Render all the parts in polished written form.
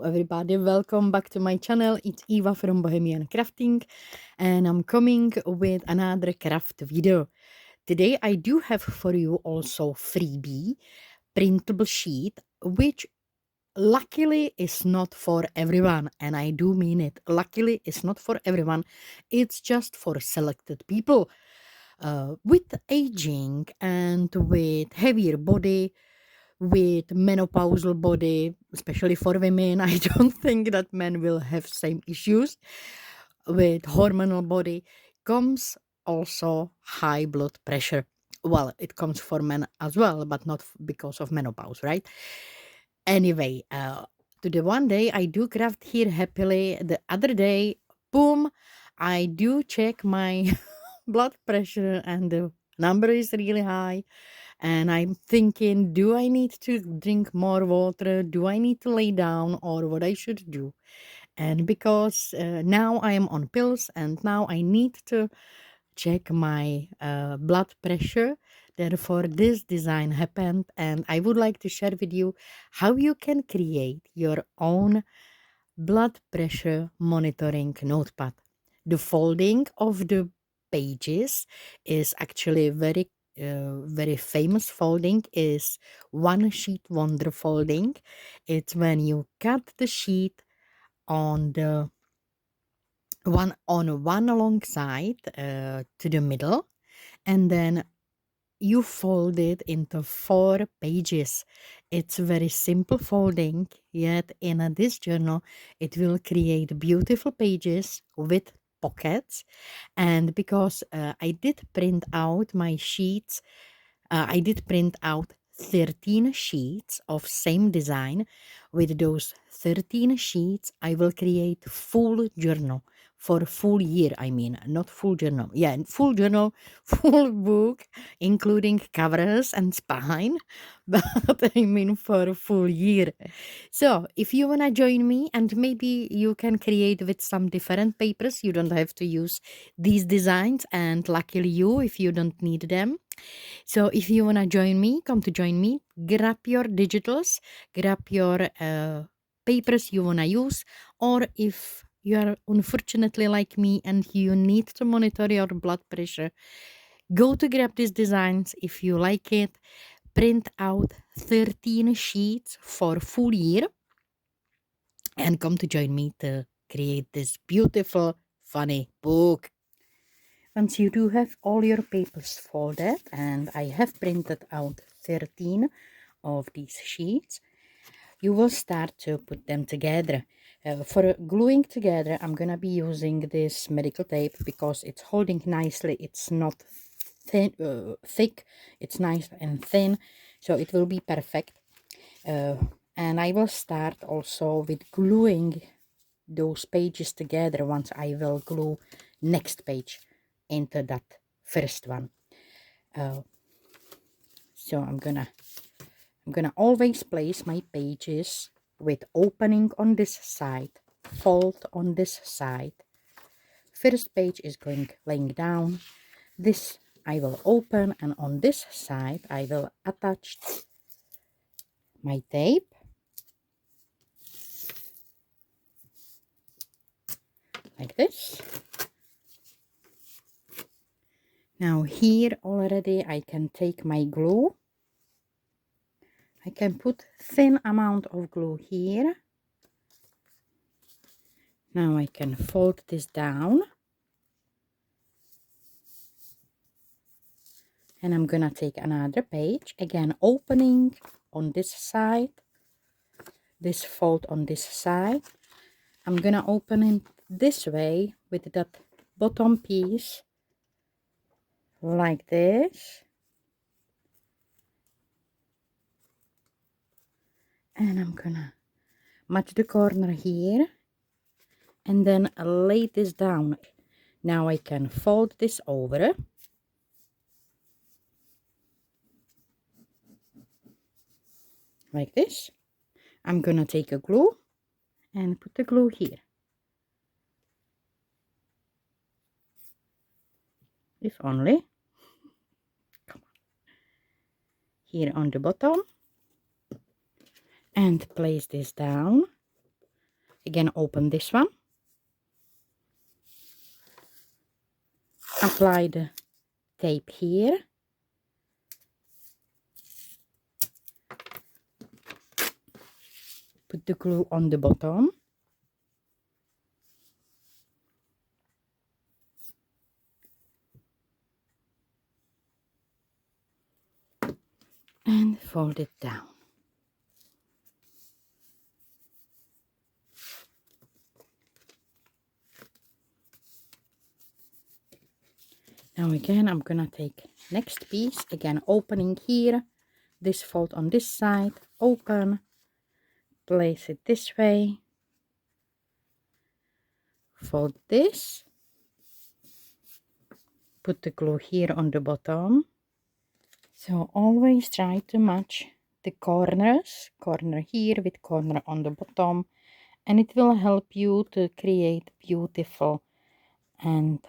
everybody, welcome back to my channel. It's Eva from Bohemian Crafting and I'm coming with another craft video. Today I do have for you also freebie printable sheet, which luckily is not for everyone, and I do mean it. Luckily it's not for everyone. It's just for selected people with aging and with heavier body, with menopausal body, especially for women. I don't think that men will have same issues with hormonal body. Comes also high blood pressure. Well, it comes for men as well, but not because of menopause, right? Anyway, to the one day I do craft here happily. The other day, boom, I do check my blood pressure and the number is really high, and I'm thinking, do I need to drink more water? Do I need to lay down, or what I should do? And because now I am on pills and now I need to check my blood pressure, therefore this design happened, and I would like to share with you how you can create your own blood pressure monitoring notepad. The folding of the pages is actually very famous folding, is one sheet wonder folding. It's when you cut the sheet on the one long side to the middle, and then you fold it into 4 pages. It's very simple folding, yet in this journal it will create beautiful pages with pockets. And because I did print out my sheets, I did print out 13 sheets of same design. With those 13 sheets I will create full journal for full year. I mean, not full journal, yeah, full journal, full book, including covers and spine, but I mean for a full year. So if you wanna join me, and maybe you can create with some different papers, you don't have to use these designs, and luckily you, if you don't need them. So if you wanna join me, come to join me, grab your digitals, grab your papers you wanna use, or if you are unfortunately like me and you need to monitor your blood pressure, go to grab these designs. If you like it, print out 13 sheets for full year and come to join me to create this beautiful, funny book. Once you do have all your papers folded, and I have printed out 13 of these sheets, you will start to put them together. For gluing together, I'm gonna be using this medical tape because it's holding nicely. It's not thin, thick, it's nice and thin, so it will be perfect. And I will start also with gluing those pages together once I will glue next page into that first one. So I'm gonna always place my pages with opening on this side, fold on this side. First page is going laying down. This I will open, and on this side I will attach my tape like this. Now here already I can take my glue. I can put thin amount of glue here. Now I can fold this down. And I'm gonna take another page, again opening on this side, this fold on this side. I'm gonna open it this way with that bottom piece like this, and I'm gonna match the corner here and then lay this down. Now I can fold this over like this. I'm gonna take a glue and put the glue here. If only. Come on. Here on the bottom, and place this down Again, open this one. Apply the tape here. Put the glue on the bottom. And fold it down. Now again, I'm gonna take next piece, again opening here, this fold on this side, open, place it this way, fold this, put the glue here on the bottom. So always try to match the corners, corner here with corner on the bottom, and it will help you to create beautiful and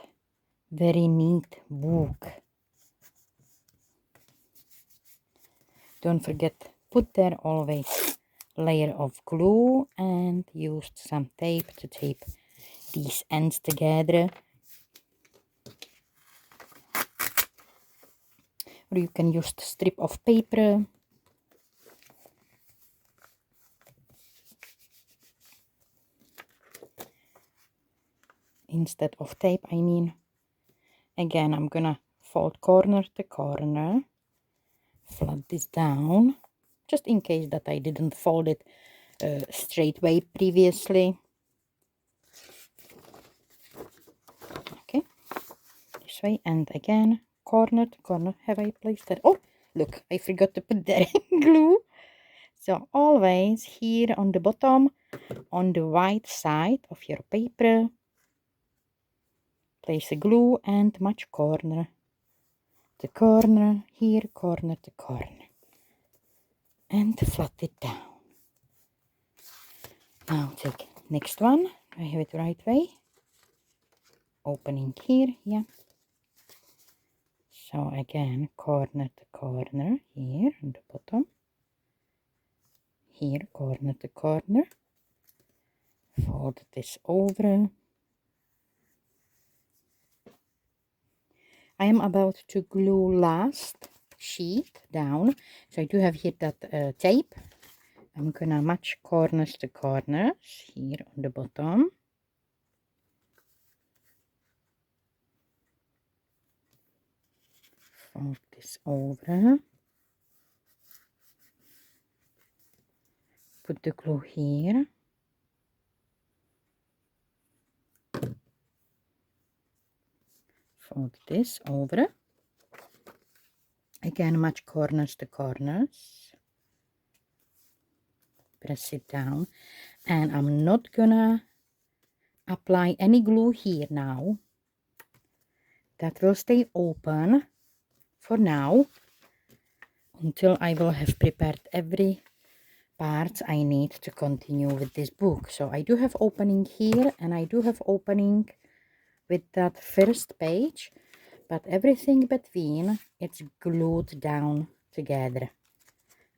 very neat book. Don't forget, put there always layer of glue and use some tape to tape these ends together. Or you can use the strip of paper. Instead of tape, I mean. Again, I'm gonna fold corner to corner. Flat this down, just in case that I didn't fold it straight way previously. Okay, this way, and again, corner to corner. Have I placed that? Oh, look, I forgot to put that glue. So always here on the bottom, on the white side of your paper, place a glue and match corner to corner, here, corner to corner, and flat it down. Now take next one. I have it the right way. Opening here, yeah. So again, corner to corner here on the bottom. Here, corner to corner. Fold this over. I am about to glue last sheet down. So I do have here that tape. I'm gonna match corners to corners here on the bottom. Fold this over. Put the glue here. Fold this over. Again, match corners to corners. Press it down. And I'm not gonna apply any glue here now. That will stay open for now until I will have prepared every part I need to continue with this book. So I do have opening here and I do have opening with that first page, but everything between it's glued down together,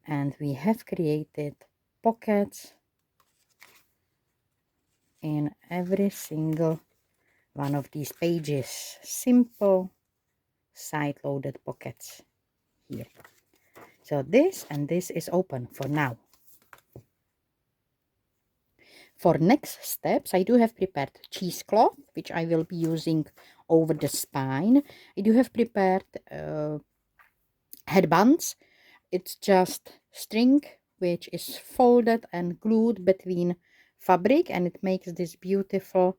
and we have created pockets in every single one of these pages. Simple side-loaded pockets here. So this and this is open for now. For next steps, I do have prepared cheesecloth, which I will be using over the spine. I do have prepared headbands. It's just string which is folded and glued between fabric, and it makes this beautiful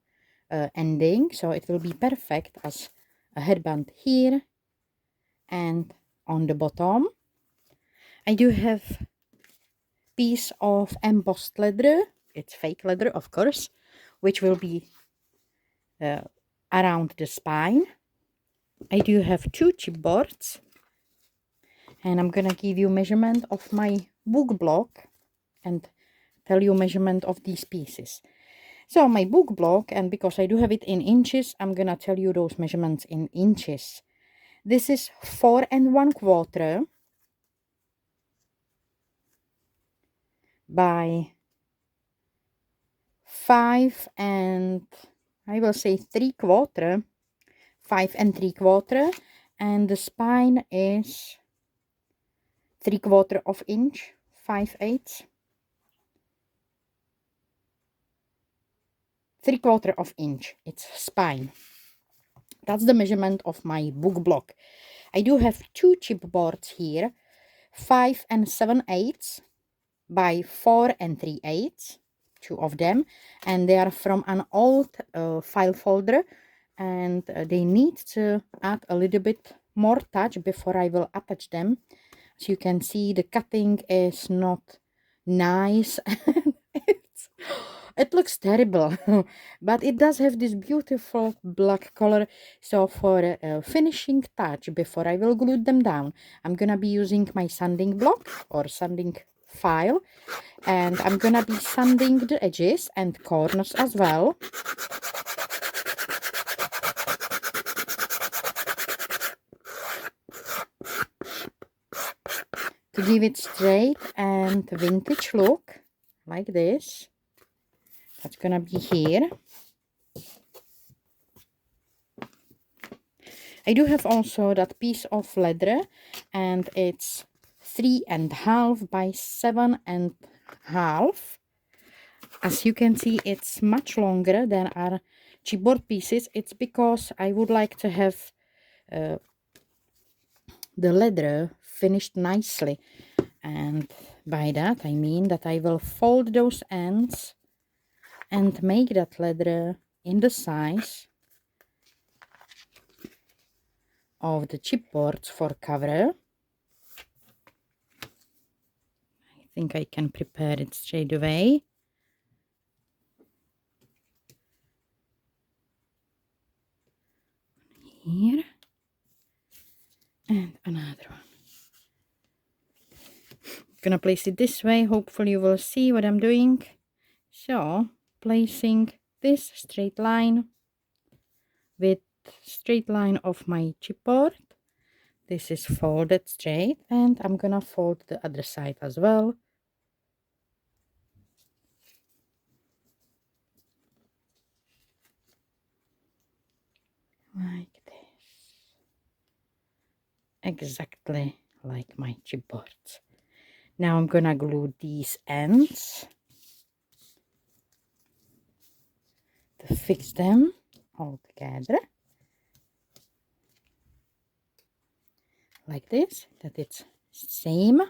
ending. So it will be perfect as a headband here and on the bottom. I do have piece of embossed leather. It's fake leather, of course, which will be around the spine. I do have 2 chipboards, and I'm gonna give you measurement of my book block and tell you measurement of these pieces. So my book block, and because I do have it in inches, I'm gonna tell you those measurements in inches. This is 4 1/4 by 5 and I will say 3/4, 5 and 3/4, and the spine is 3/4 of inch, 5/8, 3/4 of inch. It's spine. That's the measurement of my book block. I do have two chipboards here, 5 and 7/8 by 4 and 3/8, two of them, and they are from an old file folder, and they need to add a little bit more touch before I will attach them. As you can see, the cutting is not nice. It looks terrible, but it does have this beautiful black color. So for a finishing touch, before I will glue them down, I'm gonna be using my sanding block or sanding file, and I'm gonna be sanding the edges and corners as well. To give it straight and vintage look, like this. That's gonna be here. I do have also that piece of leather, and it's 3.5 by 7.5. As you can see, it's much longer than our chipboard pieces. It's because I would like to have the leather finished nicely, and by that I mean that I will fold those ends and make that leather in the size of the chipboards for cover. I think I can prepare it straight away. Here and another one. I'm gonna place it this way. Hopefully you will see what I'm doing. So placing this straight line with straight line of my chipboard. This is folded straight, and I'm gonna fold the other side as well. Like this. Exactly like my chipboard. Now I'm gonna glue these ends to fix them all together. Like this, that it's same,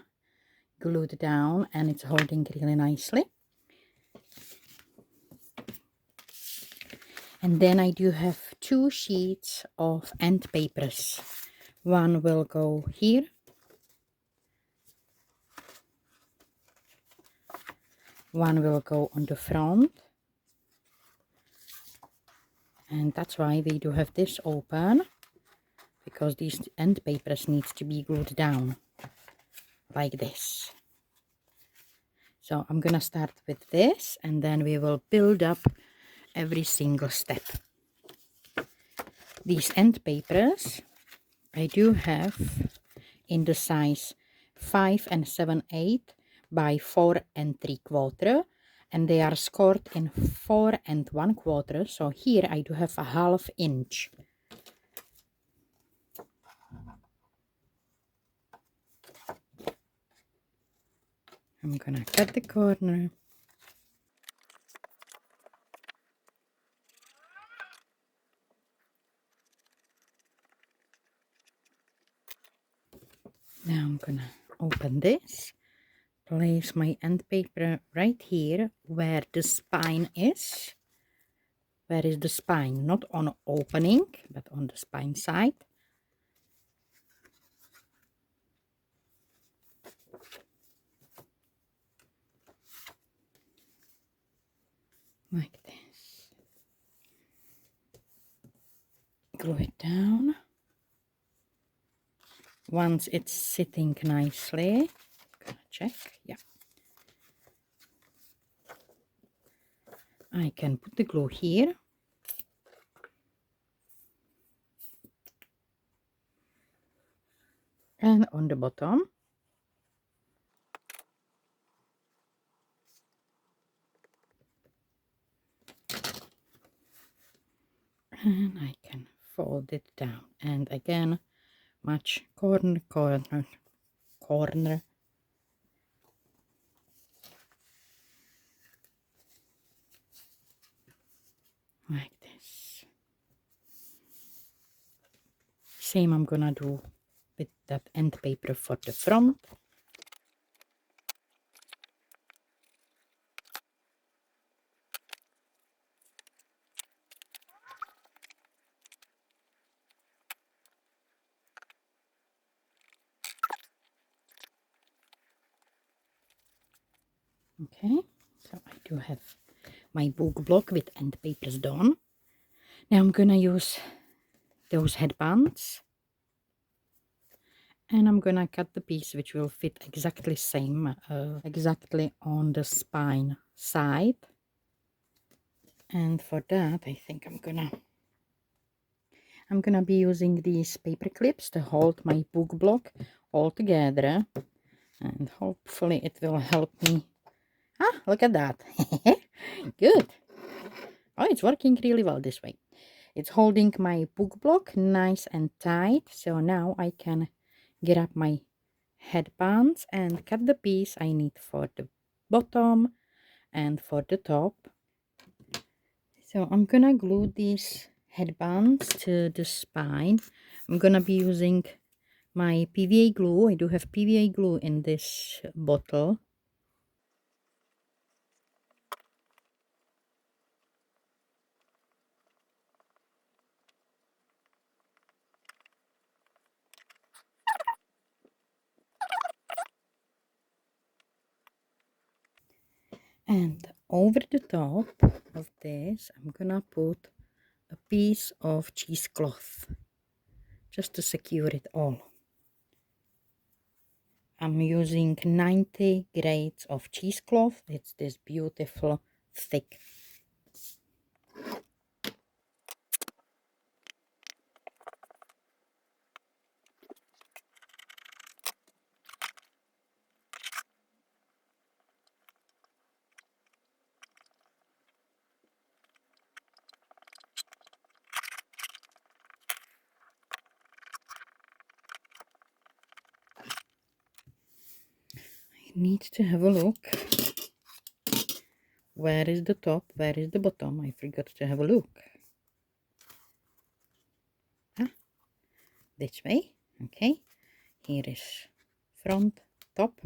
glued down, and it's holding really nicely. And then I do have two sheets of end papers. One will go here. One will go on the front. And that's why we do have this open, because these end papers needs to be glued down like this. So I'm gonna start with this, and then we will build up every single step. These end papers I do have in the size 5 and 7/8 by 4 and 3/4, and they are scored in 4 and 1/4. So here I do have a 1/2 inch. I'm gonna cut the corner. Now I'm gonna open this, place my end paper right here where the spine is. Where is the spine? Not on opening, but on the spine side. Like this. Glue it down. Once it's sitting nicely, gonna check, yeah. I can put the glue here. And on the bottom. fold it down, and again match corner, corner, corner. Like this. Same I'm gonna do with that end paper for the front. Okay, so I do have my book block with end papers done. Now I'm gonna use those headbands, and I'm gonna cut the piece which will fit exactly same, exactly on the spine side. And for that, I think I'm gonna be using these paper clips to hold my book block all together, and hopefully it will help me. Ah, look at that. Good. Oh, it's working really well this way. It's holding my book block nice and tight, so now I can get up my headbands and cut the piece I need for the bottom and for the top. So I'm gonna glue these headbands to the spine. I'm gonna be using my PVA glue. I do have PVA glue in this bottle. And over the top of this, I'm gonna put a piece of cheesecloth just to secure it all. I'm using 90 grades of cheesecloth. It's this beautiful thick. I need to have a look. Where is the top? Where is the bottom? I forgot to have a look. Ah, this way. Okay. Here is front, top.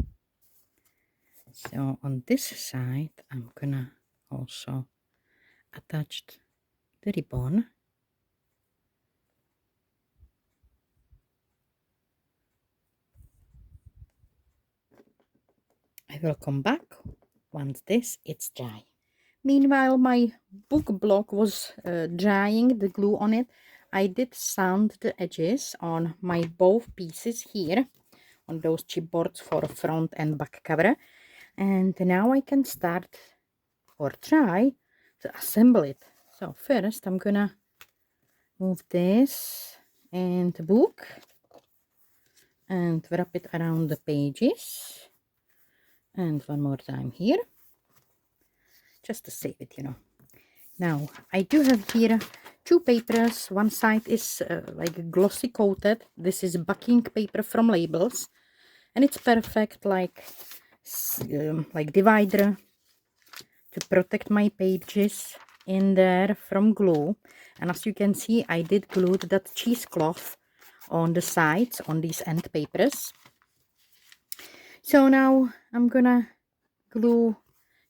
So on this side, I'm gonna also attach the ribbon. I will come back once this is dry. Meanwhile, my book block was drying, the glue on it. I did sand the edges on my both pieces here, on those chipboards for front and back cover. And now I can start or try to assemble it. So first I'm gonna move this and the book and wrap it around the pages. And one more time here, just to save it, you know. Now I do have here two papers. One side is like glossy coated. This is backing paper from Labels, and it's perfect like divider to protect my pages in there from glue. And as you can see, I did glue that cheesecloth on the sides on these end papers. So now I'm gonna glue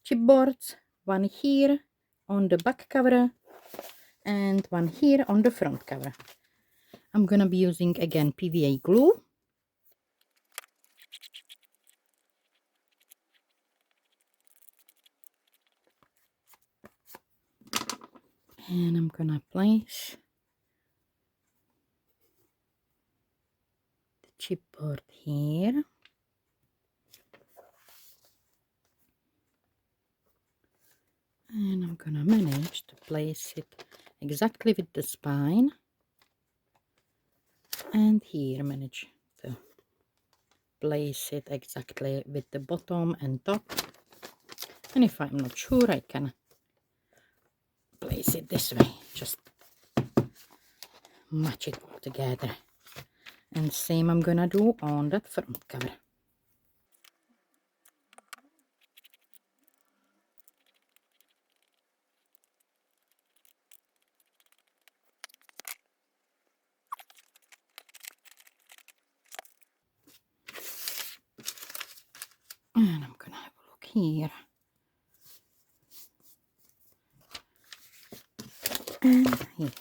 chipboards, one here on the back cover and one here on the front cover. I'm gonna be using again PVA glue. And I'm gonna place the chipboard here. And I'm gonna manage to place it exactly with the spine. And here manage to place it exactly with the bottom and top. And if I'm not sure, I can place it this way. Just match it all together. And same I'm gonna do on that front cover. And I'm gonna have a look here. And here.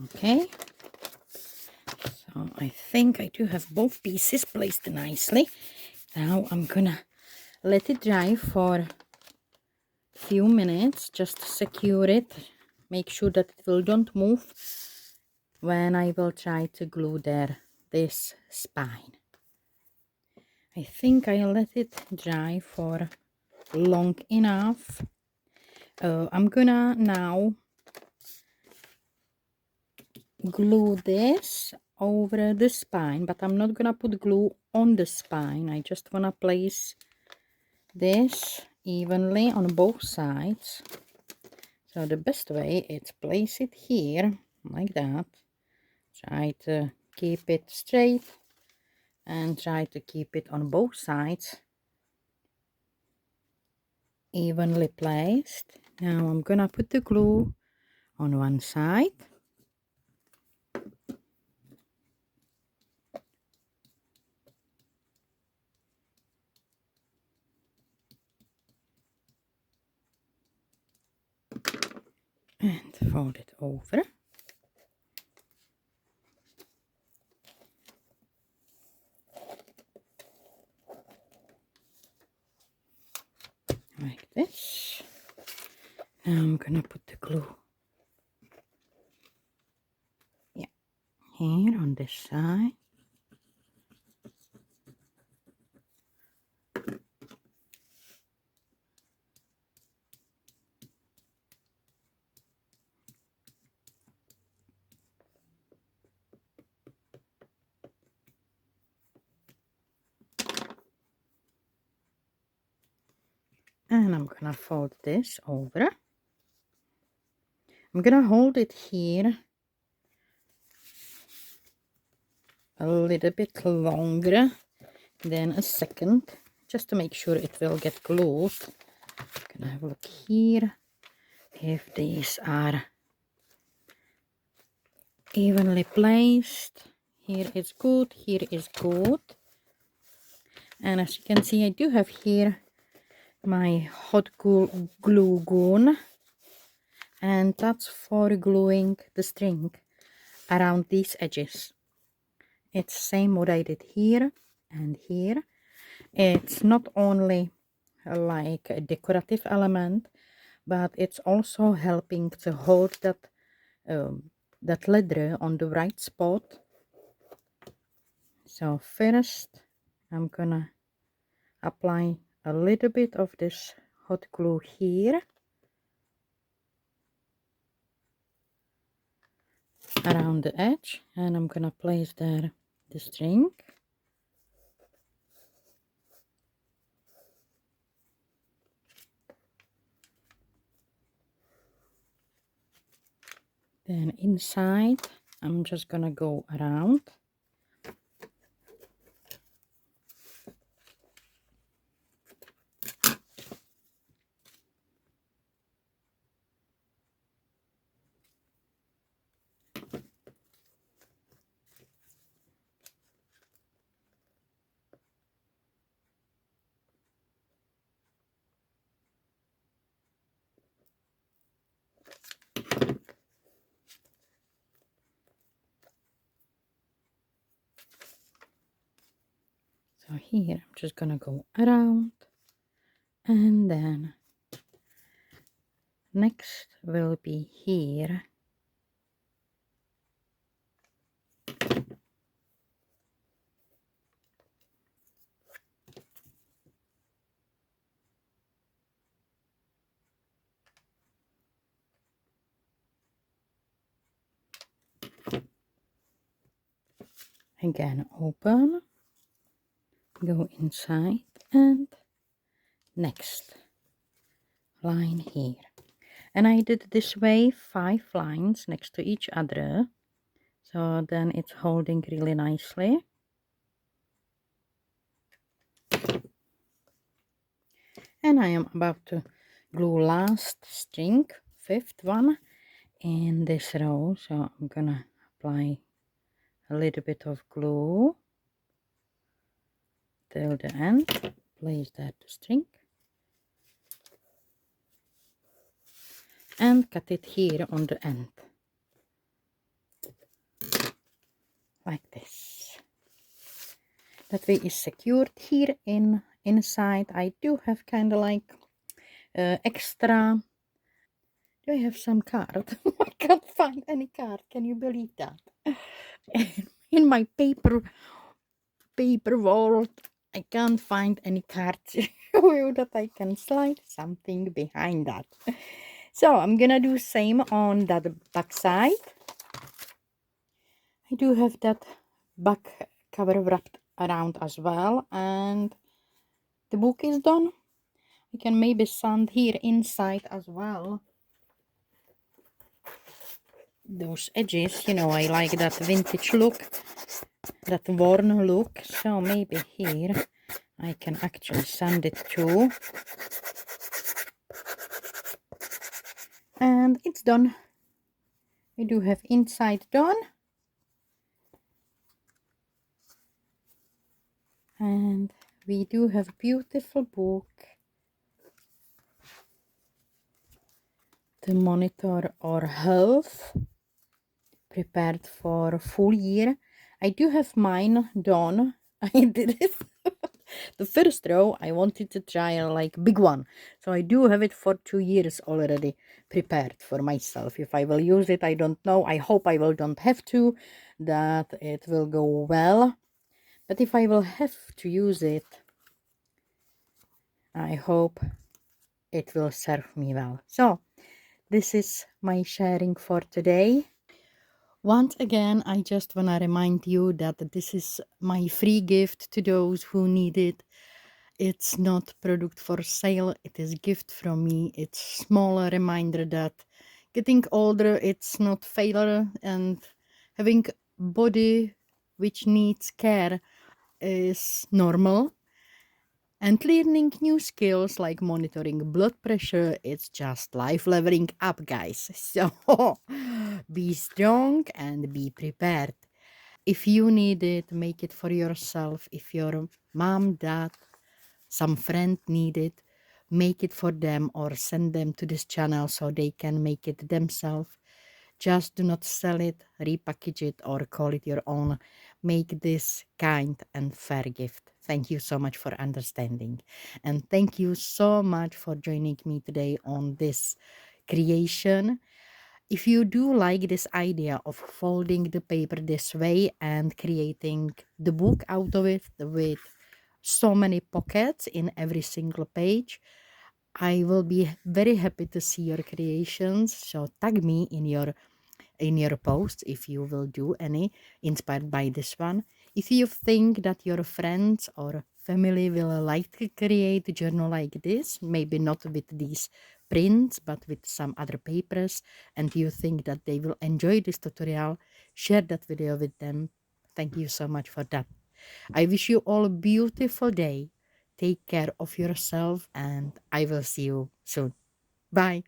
Okay. So I think I do have both pieces placed nicely. Now I'm gonna let it dry for a few minutes, just to secure it. Make sure that it will don't move when I will try to glue this spine. I think I let it dry for long enough. I'm gonna now glue this over the spine, but I'm not gonna put glue on the spine. I just wanna place this evenly on both sides. So the best way is place it here like that. Try to keep it straight and try to keep it on both sides evenly placed. Now I'm gonna put the glue on one side. And fold it over. Like this. Now I'm gonna put the glue, yeah, here on this side. And I'm gonna fold this over. I'm gonna hold it here a little bit longer than a second, just to make sure it will get glued. I'm gonna have a look here if these are evenly placed. Here is good, here is good. And as you can see, I do have here my hot glue gun, and that's for gluing the string around these edges. It's same what I did here and here. It's not only like a decorative element, but it's also helping to hold that leather on the right spot. So first I'm gonna apply a little bit of this hot glue here around the edge, and I'm gonna place there the string. Then inside I'm just gonna go around. So here I'm just gonna go around, and then next will be here. Again, open, go inside and next line here. And I did this way 5 lines next to each other, so then it's holding really nicely. And I am about to glue last string, 5th one, in this row, so I'm gonna apply a little bit of glue till the end. Place that string and cut it here on the end like this. That way is secured here inside. I do have kind of like extra. Do I have some card? I can't find any card. Can you believe that? In my paper vault, I can't find any cards that I can slide something behind that. So I'm gonna do same on that back side. I do have that back cover wrapped around as well, and the book is done. I can maybe sand here inside as well. Those edges, you know, I like that vintage look, that worn look, so maybe here I can actually sand it too. And it's done. We do have inside done. And we do have a beautiful book to monitor our health, prepared for a full year. I do have mine done. I did it. The first row I wanted to try a like big one, so I do have it for 2 years already prepared for myself. If I will use it, I don't know. I hope I will don't have to, that it will go well. But if I will have to use it, I hope it will serve me well. So this is my sharing for today. Once again, I just want to remind you that this is my free gift to those who need it. It's not product for sale, it is gift from me. It's small reminder that getting older, it's not failure, and having body which needs care is normal. And learning new skills like monitoring blood pressure, it's just life leveling up, guys. So be strong and be prepared. If you need it, make it for yourself. If your mom, dad, some friend need it, make it for them or send them to this channel so they can make it themselves. Just do not sell it, repackage it, or call it your own. Make this kind and fair gift. Thank you so much for understanding. And thank you so much for joining me today on this creation. If you do like this idea of folding the paper this way and creating the book out of it with so many pockets in every single page, I will be very happy to see your creations. So tag me in your posts if you will do any inspired by this one. If you think that your friends or family will like to create a journal like this, maybe not with these prints but with some other papers, and you think that they will enjoy this tutorial, share that video with them. Thank you so much for that. I wish you all a beautiful day. Take care of yourself, and I will see you soon. Bye.